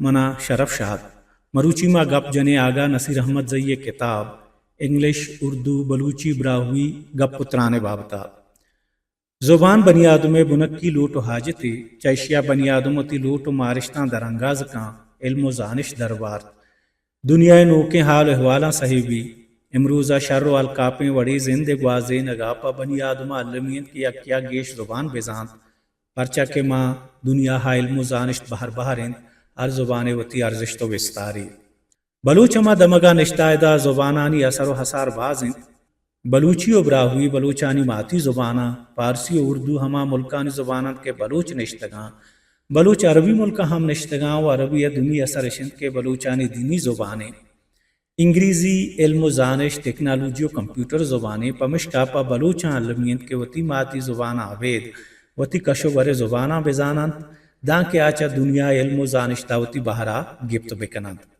منا شرف شاد مروچی ما گپ جنے آگا نصیر احمد زئی کتاب انگلش اردو بلوچی براہوی گپ پترانے بابتا زبان بنی آدم بنکی لوٹ و حاجتی چیشیا بنی آدمتی لوٹ و مارشتاں درنگاز کاں علم و زانش دربار دنیا نوکیں حال احوالاں صحیبی امروزہ شر و الکاپیں وڑی زند گوازے نگاپا بنی آدم علمین کی اکیا گیش زبان بیزانت پرچہ کے ماں دنیا ہا علم و زانشت بہر بہرند ہر زبان وتی ارزشت و وستاری بلوچ ما دمگا نشتائدہ زبانانی اثر و حسار بازند بلوچی و براہوی بلوچانی ماتی زبانہ پارسی و اردو ہما ملکانی زبانان کے بلوچ نشتگاں بلوچ عربی ملکہ ہم نشتگاں و عربی دمی اثر شند کے بلوچانی دینی زبانیں انگریزی علم و زانش ٹیکنالوجی و کمپیوٹر زبانیں پمشکاپا بلوچاں علمیند کے وتی ماتی زبانہ عبید وتی کشو برے زباناں بزانند داں کے آچا دنیا علم و زانشتا وتی بہرا گپت بکنند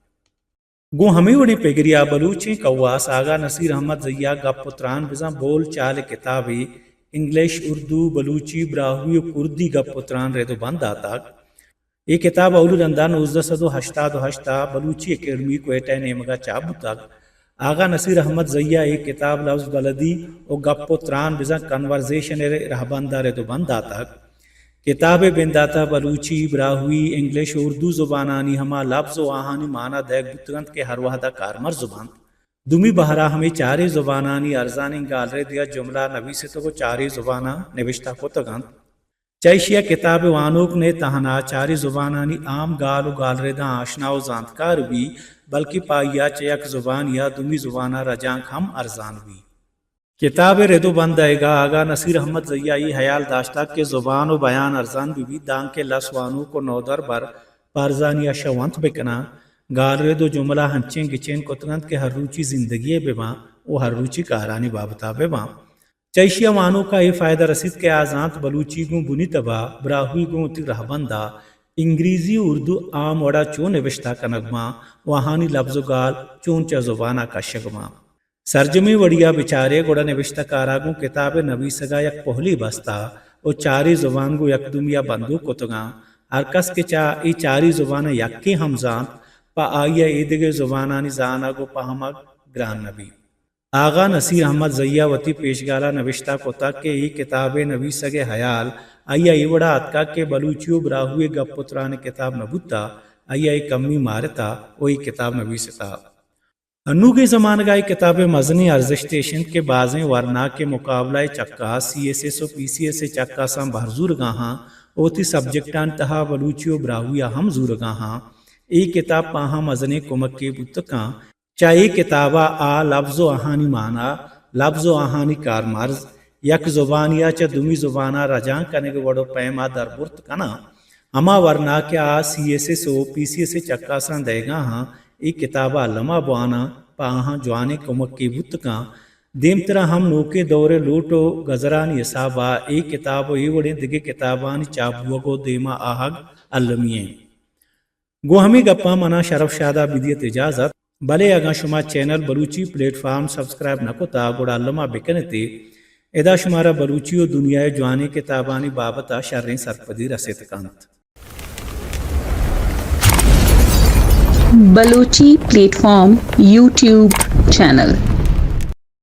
گو ہمیں وڑی پیگریا بلوچیں کواس آگا نصیر احمد زیا گپ پتران بزاں بول چال کتابی انگلش اردو بلوچی براہوی و کردی گپ پتران ریدو بند آتا یہ کتاب اول رندہ 1988 بلوچی اکیڈمی کوئٹہ نیمگا چابتا آگا نصیر احمد زیا ایک کتاب لفظ بلدی و گپ پتران بزاں کنورزیشن رہبندہ ریدو بند آتا کتاب بنداتا بلوچی براہوی انگلش اردو زبانانی ہما لفظ و آہانی معنی دیکھ بتگند کے ہر وحدہ کارمر زبان دمی بہرا ہمیں چاری زبانانی ارزانی گالرے دیا جملہ نویسے تو چاری زبانہ نوشتہ کو تگند چائشیا کتاب وانوک نے تہنا چاری زبانانی عام گال و گالرے دا آشنا و زانتکار بھی بلکہ پائیا چیک زبان یا دمی زبانہ رجانک ہم ارزان بھی کتاب ردو بند آئے گا آگا نصیر احمد زیائی حیال داشتہ کے زبان و بیان ارزان بھی دان کے لسوانو کو نودر بر پارزانی شوانت بکنا گال ردو جملہ ہنچیں گچین کتگند کے ہر روچی زندگی بباں و ہر روچی کہرانی بابتا بباں چیشیا مانو کا یہ فائدہ رسید کے آزانت بلوچی گوں بنی تبا براہوی گوں تی رہبندہ انگریزی اردو عام وڑا چون نوشتہ کنگما وہانی لفظ و گال چون چا زبانہ کا شگما سرجمی وڑیا بچارے گوڑا نوشتہ کاراگوں کتاب نویسگا یک پہلی بستا او چاری زبان گو یک دم یا بندو کتگاں ہر کس کے چا ای چاری زبان یکی ہم زانت پا آئیا ایدگے زبانانی زانا گو پہمگ گران نبی آغا نصیر احمد زیا وتی پیشگالا نوشتہ کتا کہ ای کتاب نویسگے حیال آئیا ای وڑا اتکا کے بلوچیو براہوی گپ پتران کتاب نبوتا آئیا ای کمی مارتا او ای کتاب نویستا انو کے زمانہ گائی کتاب مزنی ارزشتیشن کے بازیں ورنا کے مقابلہ چکا سی ایس ایس و پی سی ایس چکا سام بھرزور گاہاں اوتی سبجیکٹان تہا بلوچیو براہویا ہم زور گاہاں ای کتاب پاہاں مزنی کمک کے بتکاں چاہے کتابہ آ لفظ و آہانی معنی لفظ و آہانی کارمرز یک زبانیا چا دمی زبانہ رجان کنگ وڑو پیما در برت کنا ہما ورنا کے آ سی ایس ایس و پی سی ایس چکا سان دے گاہاں ای کتابہ لما بوانا پاہاں جوانے کمک کی بتکاں دیم طرح ہم نوکے دور لوٹو گزرانی حسابہ ای کتاب ای وڑے دگے کتابانی چابوگو دیما آہگ علمین گو ہمیں گپا منا شرف شادہ بدیت اجازت بلے اگاں شما channel Balochi platform subscribe نکو تا گوڑا لما بکنتے ادا شمارا بلوچی و دنیا جوانے کتابانی بابتا شرین سرپدی رسیت کانت Balochi plate form YouTube channel